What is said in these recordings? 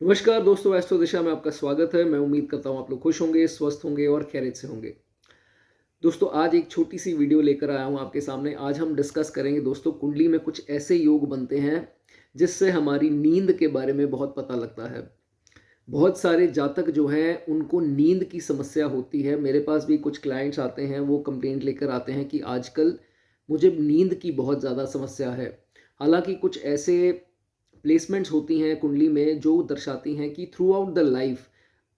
नमस्कार दोस्तों, एस्ट्रो दिशा में आपका स्वागत है। मैं उम्मीद करता हूँ आप लोग खुश होंगे, स्वस्थ होंगे और खैरियत से होंगे। दोस्तों, आज एक छोटी सी वीडियो लेकर आया हूँ आपके सामने। आज हम डिस्कस करेंगे दोस्तों, कुंडली में कुछ ऐसे योग बनते हैं जिससे हमारी नींद के बारे में बहुत पता लगता है। बहुत सारे जातक जो हैं उनको नींद की समस्या होती है। मेरे पास भी कुछ क्लाइंट्स आते हैं, वो कंप्लेंट लेकर आते हैं कि आजकल मुझे नींद की बहुत ज़्यादा समस्या है। हालांकि कुछ ऐसे प्लेसमेंट्स होती हैं कुंडली में जो दर्शाती हैं कि थ्रू आउट द लाइफ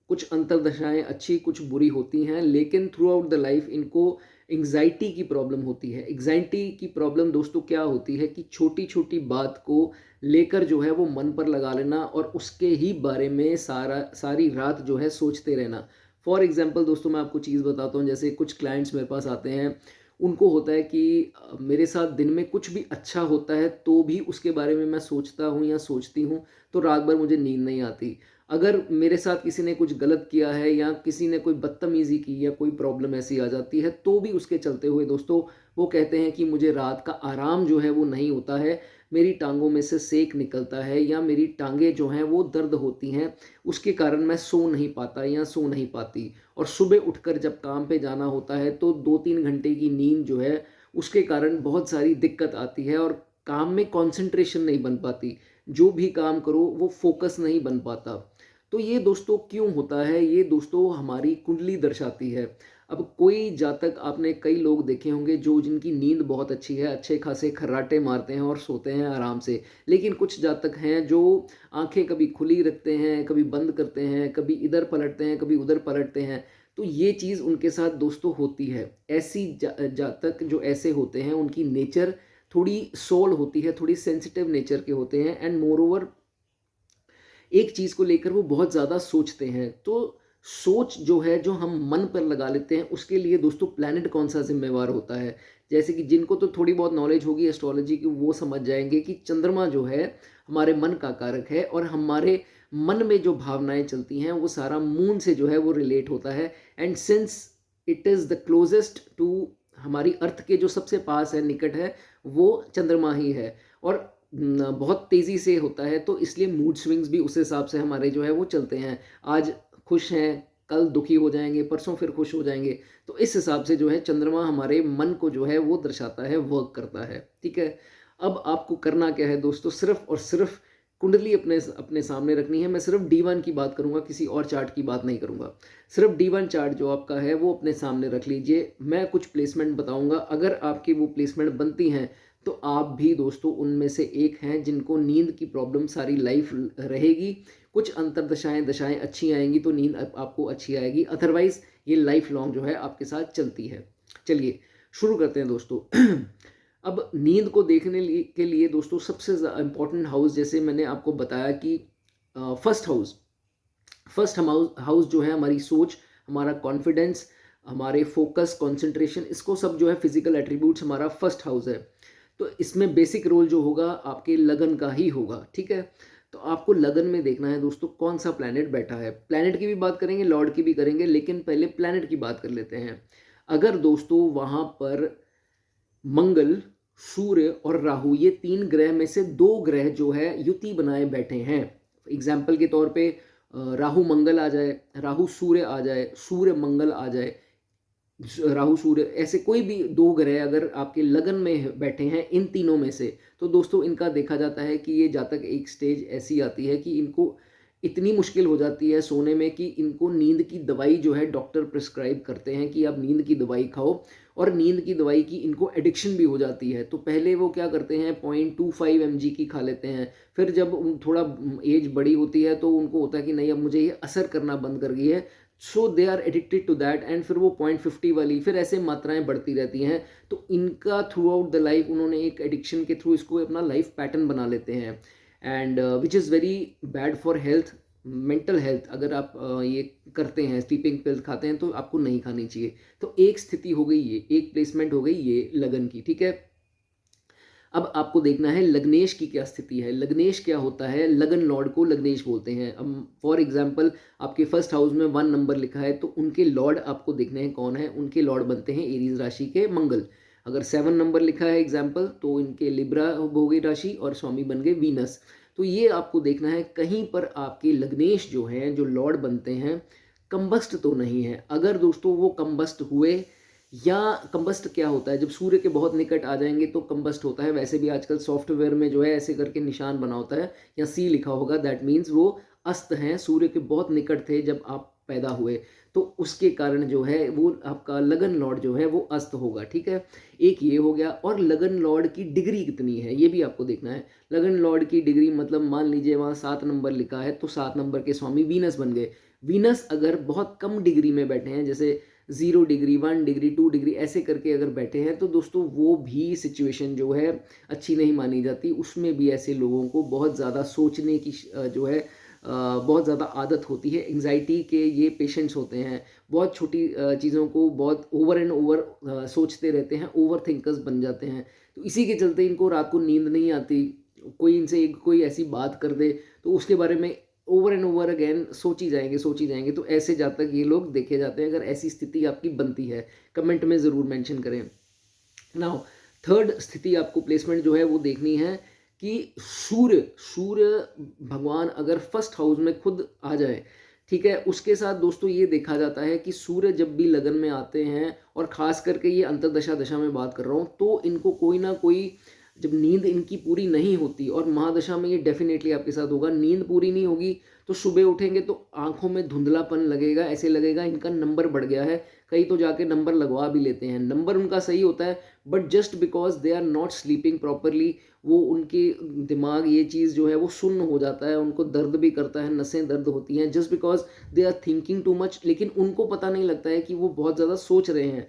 कुछ अंतर्दशाएं अच्छी कुछ बुरी होती हैं, लेकिन थ्रू आउट द लाइफ इनको एंग्जाइटी की प्रॉब्लम होती है। एंग्जाइटी की प्रॉब्लम दोस्तों क्या होती है कि छोटी छोटी बात को लेकर जो है वो मन पर लगा लेना और उसके ही बारे में सारी रात जो है सोचते रहना। फॉर एग्जाम्पल दोस्तों, मैं आपको चीज़ बताता हूँ। जैसे कुछ क्लाइंट्स मेरे पास आते हैं, उनको होता है कि मेरे साथ दिन में कुछ भी अच्छा होता है तो भी उसके बारे में मैं सोचता हूँ या सोचती हूँ, तो रात भर मुझे नींद नहीं आती। अगर मेरे साथ किसी ने कुछ गलत किया है या किसी ने कोई बदतमीज़ी की या कोई प्रॉब्लम ऐसी आ जाती है, तो भी उसके चलते हुए दोस्तों वो कहते हैं कि मुझे रात का आराम जो है वो नहीं होता है। मेरी टांगों में से सेक निकलता है या मेरी टांगें जो हैं वो दर्द होती हैं, उसके कारण मैं सो नहीं पाता या सो नहीं पाती। और सुबह उठकर जब काम पे जाना होता है तो 2-3 घंटे की नींद जो है उसके कारण बहुत सारी दिक्कत आती है और काम में कंसंट्रेशन नहीं बन पाती। जो भी काम करो वो फोकस नहीं बन पाता। तो ये दोस्तों क्यों होता है? ये दोस्तों हमारी कुंडली दर्शाती है। अब कोई जातक, आपने कई लोग देखे होंगे जो जिनकी नींद बहुत अच्छी है, अच्छे खासे खर्राटे मारते हैं और सोते हैं आराम से। लेकिन कुछ जातक हैं जो आंखें कभी खुली रखते हैं, कभी बंद करते हैं, कभी इधर पलटते हैं, कभी उधर पलटते हैं। तो ये चीज़ उनके साथ दोस्तों होती है। ऐसी जातक जो ऐसे होते हैं उनकी नेचर थोड़ी सोल होती है, थोड़ी सेंसिटिव नेचर के होते हैं एंड मोर ओवर एक चीज़ को लेकर वो बहुत ज़्यादा सोचते हैं। तो सोच जो है, जो हम मन पर लगा लेते हैं, उसके लिए दोस्तों प्लैनेट कौन-सा ज़िम्मेवार होता है। जैसे कि जिनको तो थोड़ी बहुत नॉलेज होगी एस्ट्रोलॉजी की, वो समझ जाएँगे कि चंद्रमा जो है हमारे मन का कारक है और हमारे मन में जो भावनाएँ चलती हैं वो सारा मून से जो है वो रिलेट होता है। And since it is the closest to हमारी अर्थ के जो सबसे पास है, निकट है, वो चंद्रमा ही है। और बहुत तेज़ी से होता है, तो इसलिए मूड स्विंग्स भी उस हिसाब से हमारे जो है वो चलते हैं। आज खुश हैं, कल दुखी हो जाएँगे, परसों फिर खुश हो जाएँगे। तो इस हिसाब से जो है चंद्रमा हमारे मन को जो है वो दर्शाता है, वर्क करता है। ठीक है? अब आपको करना क्या है दोस्तों, सिर्फ़ और सिर्फ़ कुंडली अपने सामने रखनी है। मैं सिर्फ़ डी1 की बात करूँगा, किसी और चार्ट की बात नहीं करूँगा। सिर्फ़ डी1 चार्ट जो आपका है वो अपने सामने रख लीजिए। मैं कुछ प्लेसमेंट बताऊँगा, अगर आपकी वो प्लेसमेंट बनती हैं तो आप भी दोस्तों उनमें से एक हैं जिनको नींद की प्रॉब्लम सारी लाइफ रहेगी। कुछ अंतर्दशाएँ दशाएँ अच्छी आएँगी तो नींद आपको अच्छी आएगी, अदरवाइज़ ये लाइफ लॉन्ग जो है आपके साथ चलती है। चलिए शुरू करते हैं दोस्तों। अब नींद को के लिए दोस्तों सबसे इम्पोर्टेंट हाउस, जैसे मैंने आपको बताया कि फर्स्ट हाउस, हाउस जो है हमारी सोच, हमारा कॉन्फिडेंस, हमारे फोकस, कंसंट्रेशन, इसको सब जो है फिजिकल एट्रीब्यूट्स, हमारा फर्स्ट हाउस है। तो इसमें बेसिक रोल जो होगा आपके लगन का ही होगा। ठीक है? तो आपको लगन में देखना है दोस्तों कौन सा प्लैनेट बैठा है। प्लैनेट की भी बात करेंगे, लॉर्ड की भी करेंगे, लेकिन पहले प्लैनेट की बात कर लेते हैं। अगर दोस्तों वहाँ पर मंगल, सूर्य और राहु, ये 3 ग्रह में से 2 ग्रह जो है युति बनाए बैठे हैं। एग्जाम्पल के तौर पे राहु मंगल आ जाए, राहु सूर्य आ जाए, सूर्य मंगल आ जाए, राहु सूर्य, ऐसे कोई भी 2 ग्रह अगर आपके लगन में बैठे हैं इन तीनों में से, तो दोस्तों इनका देखा जाता है कि ये जातक, एक स्टेज ऐसी आती है कि इनको इतनी मुश्किल हो जाती है सोने में कि इनको नींद की दवाई जो है डॉक्टर प्रिस्क्राइब करते हैं कि आप नींद की दवाई खाओ। और नींद की दवाई की इनको एडिक्शन भी हो जाती है। तो पहले वो क्या करते हैं, 0.25 mg की खा लेते हैं। फिर जब थोड़ा एज बड़ी होती है तो उनको होता है कि नहीं, अब मुझे ये असर करना बंद कर गई है, so they are addicted to that, and फिर वो 0.50 वाली, फिर ऐसे मात्राएं बढ़ती रहती हैं। तो इनका थ्रू आउट द लाइफ उन्होंने एक एडिक्शन के थ्रू इसको अपना लाइफ पैटर्न बना लेते हैं, and which is very bad for health, mental health. अगर आप ये करते हैं, स्लीपिंग पिल खाते हैं, तो आपको नहीं खानी चाहिए। तो एक स्थिति हो गई ये, एक प्लेसमेंट हो गई ये लगन की। ठीक है? अब आपको देखना है लग्नेश की क्या स्थिति है। लग्नेश क्या होता है, लगन लॉर्ड को लग्नेश बोलते हैं। अब फॉर एग्जांपल आपके फर्स्ट हाउस में 1 नंबर लिखा है, तो उनके लॉर्ड आपको देखने हैं कौन है। उनके लॉर्ड बनते हैं एरीज राशि के मंगल। अगर 7 नंबर लिखा है एग्जाम्पल, तो इनके लिब्रा हो गई राशि और स्वामी बन गए वीनस। तो ये आपको देखना है कहीं पर आपके लग्नेश जो हैं, जो लॉर्ड बनते हैं, कंबस्ट तो नहीं है। अगर दोस्तों वो कंबस्ट हुए, या कंबस्ट क्या होता है, जब सूर्य के बहुत निकट आ जाएंगे तो कंबस्ट होता है। वैसे भी आजकल सॉफ्टवेयर में जो है ऐसे करके निशान बना होता है या सी लिखा होगा, दैट मीन्स वो अस्त हैं, सूर्य के बहुत निकट थे जब आप पैदा हुए, तो उसके कारण जो है वो आपका लगन लॉर्ड जो है वो अस्त होगा। ठीक है, एक ये हो गया। और लगन लॉर्ड की डिग्री कितनी है ये भी आपको देखना है। लगन लॉर्ड की डिग्री मतलब मान लीजिए वहाँ 7 नंबर लिखा है तो 7 नंबर के स्वामी वीनस बन गए। वीनस अगर बहुत कम डिग्री में बैठे हैं, जैसे 0 डिग्री, 1 डिग्री, 2 डिग्री ऐसे करके अगर बैठे हैं, तो दोस्तों वो भी सिचुएशन जो है अच्छी नहीं मानी जाती। उसमें भी ऐसे लोगों को बहुत ज़्यादा सोचने की जो है बहुत ज़्यादा आदत होती है। एंग्जाइटी के ये पेशेंट्स होते हैं, बहुत छोटी चीज़ों को बहुत ओवर एंड ओवर सोचते रहते हैं, ओवर थिंकर्स बन जाते हैं। तो इसी के चलते इनको रात को नींद नहीं आती। कोई इनसे कोई ऐसी बात कर दे तो उसके बारे में ओवर एंड ओवर अगेन सोची जाएंगे। तो ऐसे जब तक ये लोग देखे जाते हैं। अगर ऐसी स्थिति आपकी बनती है, कमेंट में ज़रूर मेंशन करें। नाउ थर्ड स्थिति आपको प्लेसमेंट जो है वो देखनी है कि सूर्य भगवान अगर फर्स्ट हाउस में खुद आ जाए, ठीक है। उसके साथ दोस्तों ये देखा जाता है कि सूर्य जब भी लगन में आते हैं, और खास करके ये अंतर्दशा दशा में बात कर रहा हूँ, तो इनको कोई ना कोई, जब नींद इनकी पूरी नहीं होती, और महादशा में ये डेफिनेटली आपके साथ होगा, नींद पूरी नहीं होगी तो सुबह उठेंगे तो आंखों में धुंधलापन लगेगा, ऐसे लगेगा इनका नंबर बढ़ गया है। कई तो जाके नंबर लगवा भी लेते हैं, नंबर उनका सही होता है, but just because they are not sleeping properly, वो उनके दिमाग ये चीज़ जो है वो सुन्न हो जाता है, उनको दर्द भी करता है, नसें दर्द होती हैं, just because they are thinking too much. लेकिन उनको पता नहीं लगता है कि वो बहुत ज़्यादा सोच रहे हैं,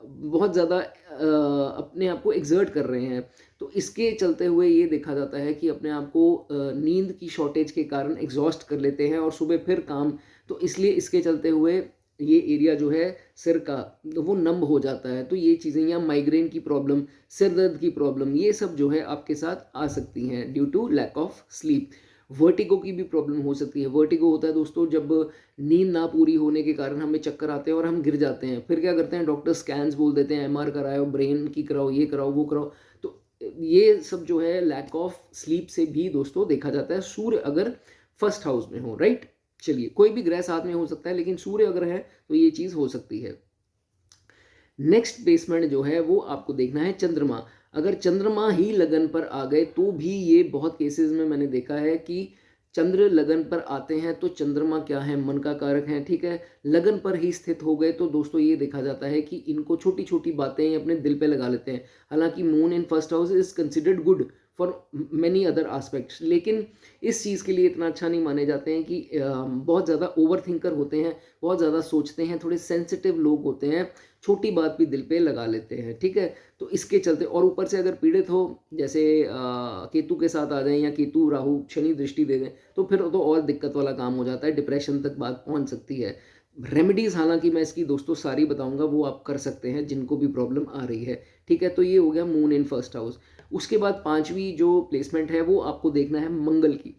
बहुत ज़्यादा अपने आप को एक्सर्ट कर रहे हैं। तो इसके चलते हुए ये देखा जाता है कि अपने आप को नींद की शॉर्टेज के कारण एग्जॉस्ट कर लेते हैं, और सुबह फिर काम, तो इसलिए इसके चलते हुए ये एरिया जो है सिर का वो नम हो जाता है। तो ये चीज़ें, या माइग्रेन की प्रॉब्लम, सिर दर्द की प्रॉब्लम, ये सब जो है आपके साथ आ सकती हैं due to lack of sleep. Vertigo की भी प्रॉब्लम हो सकती है। वर्टिगो होता है दोस्तों जब नींद ना पूरी होने के कारण हमें चक्कर आते हैं और हम गिर जाते हैं। फिर क्या करते हैं, डॉक्टर स्कैन्स बोल देते हैं, एमआर कराओ, ब्रेन की कराओ, ये कराओ, वो कराओ। तो ये सब जो है लैक ऑफ स्लीप से भी दोस्तों देखा जाता है, सूर्य अगर फर्स्ट हाउस में हो, राइट। चलिए, कोई भी ग्रह साथ में हो सकता है, लेकिन सूर्य अगर है तो ये चीज़ हो सकती है। नेक्स्ट प्लेसमेंट जो है वो आपको देखना है चंद्रमा। अगर चंद्रमा ही लगन पर आ गए तो भी ये बहुत केसेस में मैंने देखा है कि चंद्र लगन पर आते हैं तो चंद्रमा क्या है, मन का कारक है, ठीक है। लगन पर ही स्थित हो गए तो दोस्तों ये देखा जाता है कि इनको छोटी छोटी बातें अपने दिल पे लगा लेते हैं। हालांकि moon in first house is considered good for many other aspects, लेकिन इस चीज़ के लिए इतना अच्छा नहीं माने जाते हैं कि बहुत ज़्यादा ओवर थिंकर होते हैं, बहुत ज़्यादा सोचते हैं, थोड़े सेंसिटिव लोग होते हैं, छोटी बात भी दिल पे लगा लेते हैं, ठीक है। तो इसके चलते, और ऊपर से अगर पीड़ित हो, जैसे केतु के साथ आ जाएं, या केतु राहु शनि दृष्टि दे दें, तो फिर तो और दिक्कत वाला काम हो जाता है, डिप्रेशन तक बात पहुंच सकती है। रेमेडीज़ हालांकि मैं इसकी दोस्तों सारी बताऊंगा, वो आप कर सकते हैं जिनको भी प्रॉब्लम आ रही है, ठीक है। तो ये हो गया मून इन फर्स्ट हाउस। उसके बाद पांचवी जो प्लेसमेंट है वो आपको देखना है मंगल की।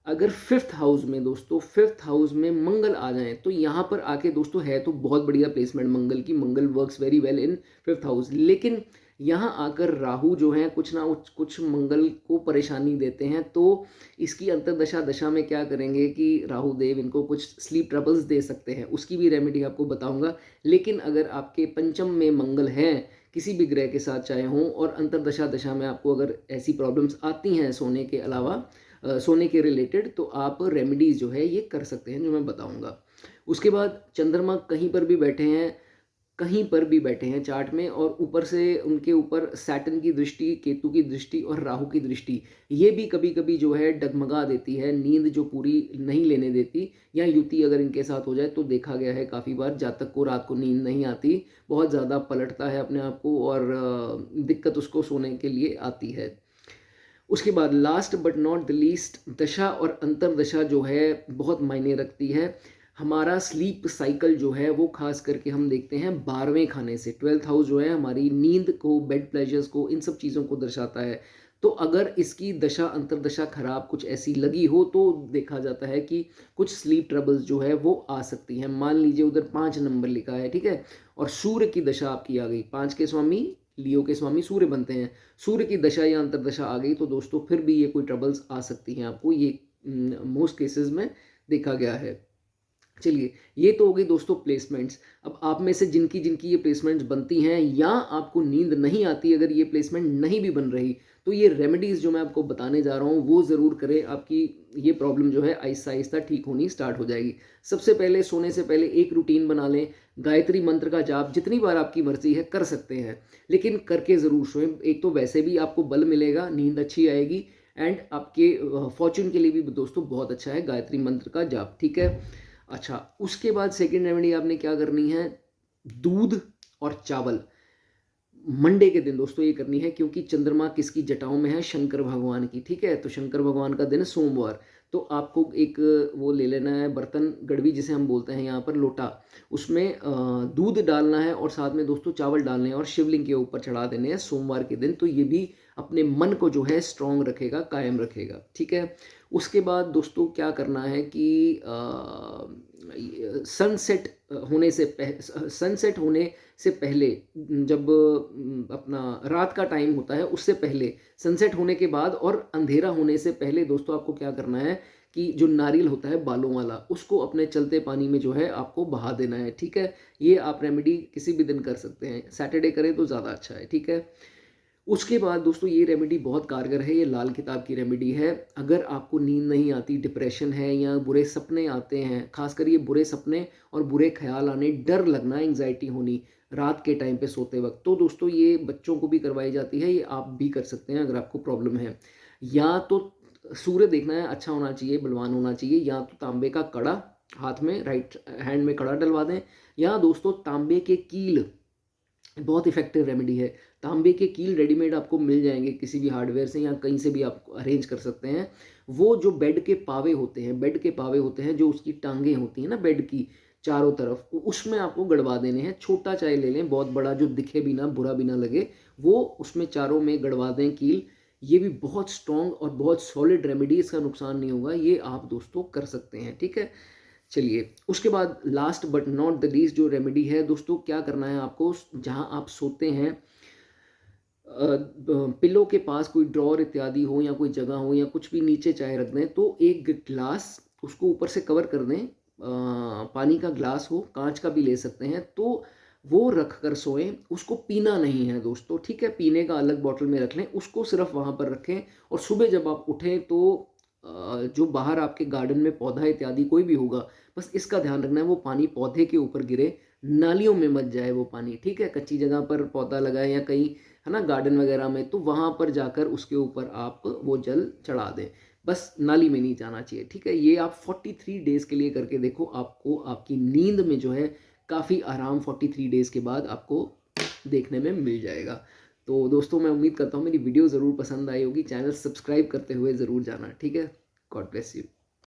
अगर फिफ्थ हाउस में दोस्तों, फिफ्थ हाउस में मंगल आ जाए तो यहाँ पर आके दोस्तों है तो बहुत बढ़िया प्लेसमेंट मंगल की, Mangal works very well in fifth house. लेकिन यहाँ आकर राहु जो है कुछ ना कुछ मंगल को परेशानी देते हैं। तो इसकी अंतर्दशा दशा में क्या करेंगे कि राहु देव इनको कुछ स्लीप ट्रबल्स दे सकते हैं, उसकी भी रेमेडी आपको बताऊंगा। लेकिन अगर आपके पंचम में मंगल है किसी भी ग्रह के साथ चाहे हों, और अंतर्दशा दशा में आपको अगर ऐसी प्रॉब्लम्स आती हैं सोने के अलावा, सोने के रिलेटेड, तो आप रेमेडीज जो है ये कर सकते हैं जो मैं बताऊंगा। उसके बाद चंद्रमा कहीं पर भी बैठे हैं, कहीं पर भी बैठे हैं चार्ट में, और ऊपर से उनके ऊपर सैटर्न की दृष्टि, केतु की दृष्टि और राहु की दृष्टि, ये भी कभी कभी जो है डगमगा देती है, नींद जो पूरी नहीं लेने देती। या युति अगर इनके साथ हो जाए तो देखा गया है काफ़ी बार जातक को रात को नींद नहीं आती, बहुत ज़्यादा पलटता है अपने आप को, और दिक्कत उसको सोने के लिए आती है। उसके बाद last but not the least, दशा और अंतरदशा जो है बहुत मायने रखती है। हमारा स्लीप साइकिल जो है वो खास करके हम देखते हैं 12वें खाने से। 12th हाउस जो है हमारी नींद को, बेड प्लेजर्स को, इन सब चीज़ों को दर्शाता है। तो अगर इसकी दशा अंतरदशा खराब कुछ ऐसी लगी हो तो देखा जाता है कि कुछ स्लीप ट्रबल्स जो है वो आ सकती हैं। मान लीजिए उधर 5 नंबर लिखा है, ठीक है, और सूर्य की दशा आपकी आ गई, 5 के स्वामी लियो के स्वामी सूर्य बनते हैं, सूर्य की दशा या अंतर्दशा आ गई तो दोस्तों फिर भी ये कोई ट्रबल्स आ सकती हैं आपको, ये मोस्ट केसेस में देखा गया है। चलिए, ये तो हो गई दोस्तों प्लेसमेंट्स। अब आप में से जिनकी जिनकी ये प्लेसमेंट्स बनती हैं या आपको नींद नहीं आती, अगर ये प्लेसमेंट नहीं भी बन रही, तो ये रेमेडीज़ जो मैं आपको बताने जा रहा हूँ वो ज़रूर करें। आपकी ये प्रॉब्लम जो है आहिस्ता आहिस्ता ठीक होनी स्टार्ट हो जाएगी। सबसे पहले सोने से पहले एक रूटीन बना लें, गायत्री मंत्र का जाप जितनी बार आपकी मर्जी है कर सकते हैं, लेकिन करके ज़रूर सोएं। एक तो वैसे भी आपको बल मिलेगा, नींद अच्छी आएगी, एंड आपके फॉर्चून के लिए भी दोस्तों बहुत अच्छा है गायत्री मंत्र का जाप, ठीक है। अच्छा, उसके बाद सेकेंड रेमेडी आपने क्या करनी है, दूध और चावल मंडे के दिन दोस्तों ये करनी है, क्योंकि चंद्रमा किसकी जटाओं में है, शंकर भगवान की, ठीक है। तो शंकर भगवान का दिन है सोमवार, तो आपको एक वो ले लेना है बर्तन, गड़वी जिसे हम बोलते हैं यहाँ पर, लोटा, उसमें दूध डालना है और साथ में दोस्तों चावल डालने हैं और शिवलिंग के ऊपर चढ़ा देने हैं सोमवार के दिन। तो ये भी अपने मन को जो है स्ट्रांग रखेगा, कायम रखेगा, ठीक है। उसके बाद दोस्तों क्या करना है कि सनसेट होने से पहले, जब अपना रात का टाइम होता है उससे पहले, सनसेट होने के बाद और अंधेरा होने से पहले दोस्तों आपको क्या करना है कि जो नारियल होता है बालों वाला, उसको अपने चलते पानी में जो है आपको बहा देना है, ठीक है। ये आप रेमेडी किसी भी दिन कर सकते हैं, सैटरडे करें तो ज़्यादा अच्छा है, ठीक है। उसके बाद दोस्तों ये रेमेडी बहुत कारगर है, ये लाल किताब की रेमेडी है। अगर आपको नींद नहीं आती, डिप्रेशन है या बुरे सपने आते हैं, खासकर ये बुरे सपने और बुरे ख्याल आने, डर लगना, एंग्जाइटी होनी रात के टाइम पे सोते वक्त, तो दोस्तों ये बच्चों को भी करवाई जाती है, ये आप भी कर सकते हैं अगर आपको प्रॉब्लम है। या तो सूर्य देखना है, अच्छा होना चाहिए, बलवान होना चाहिए, या तो तांबे का कड़ा हाथ में, राइट हैंड में कड़ा डलवा दें, या दोस्तों तांबे के कील, बहुत इफेक्टिव रेमेडी है। तांबे के कील रेडीमेड आपको मिल जाएंगे किसी भी हार्डवेयर से या कहीं से भी आप अरेंज कर सकते हैं। वो जो बेड के पावे होते हैं, जो उसकी टांगें होती हैं ना बेड की चारों तरफ, उसमें आपको गड़वा देने हैं। छोटा चाहे ले लें, बहुत बड़ा जो दिखे भी ना, बुरा भी ना लगे, वो उसमें चारों में गड़वा दें कील। ये भी बहुत स्ट्रॉन्ग और बहुत सॉलिड रेमेडी, इसका नुकसान नहीं होगा, ये आप दोस्तों कर सकते हैं, ठीक है। चलिए, उसके बाद last but not the least जो रेमेडी है दोस्तों, क्या करना है आपको, जहां आप सोते हैं पिलो के पास कोई ड्रॉर इत्यादि हो या कोई जगह हो या कुछ भी नीचे चाहे रख दें, तो एक गिलास उसको ऊपर से कवर कर दें, पानी का ग्लास हो, कांच का भी ले सकते हैं, तो वो रख कर सोएं। उसको पीना नहीं है दोस्तों, ठीक है, पीने का अलग बॉटल में रख लें, उसको सिर्फ वहाँ पर रखें। और सुबह जब आप उठें तो जो बाहर आपके गार्डन में पौधा इत्यादि कोई भी होगा, बस इसका ध्यान रखना है वो पानी पौधे के ऊपर गिरे, नालियों में मत जाए वो पानी, ठीक है। कच्ची जगह पर पौधा लगाए या कहीं, है ना, गार्डन वगैरह में, तो वहाँ पर जाकर उसके ऊपर आप वो जल चढ़ा दें, बस नाली में नहीं जाना चाहिए, ठीक है। ये आप 43 डेज़ के लिए करके देखो, आपको आपकी नींद में जो है काफ़ी आराम 43 डेज़ के बाद आपको देखने में मिल जाएगा। तो दोस्तों मैं उम्मीद करता हूँ मेरी वीडियो ज़रूर पसंद आई होगी, चैनल सब्सक्राइब करते हुए ज़रूर जाना, ठीक है। God bless you.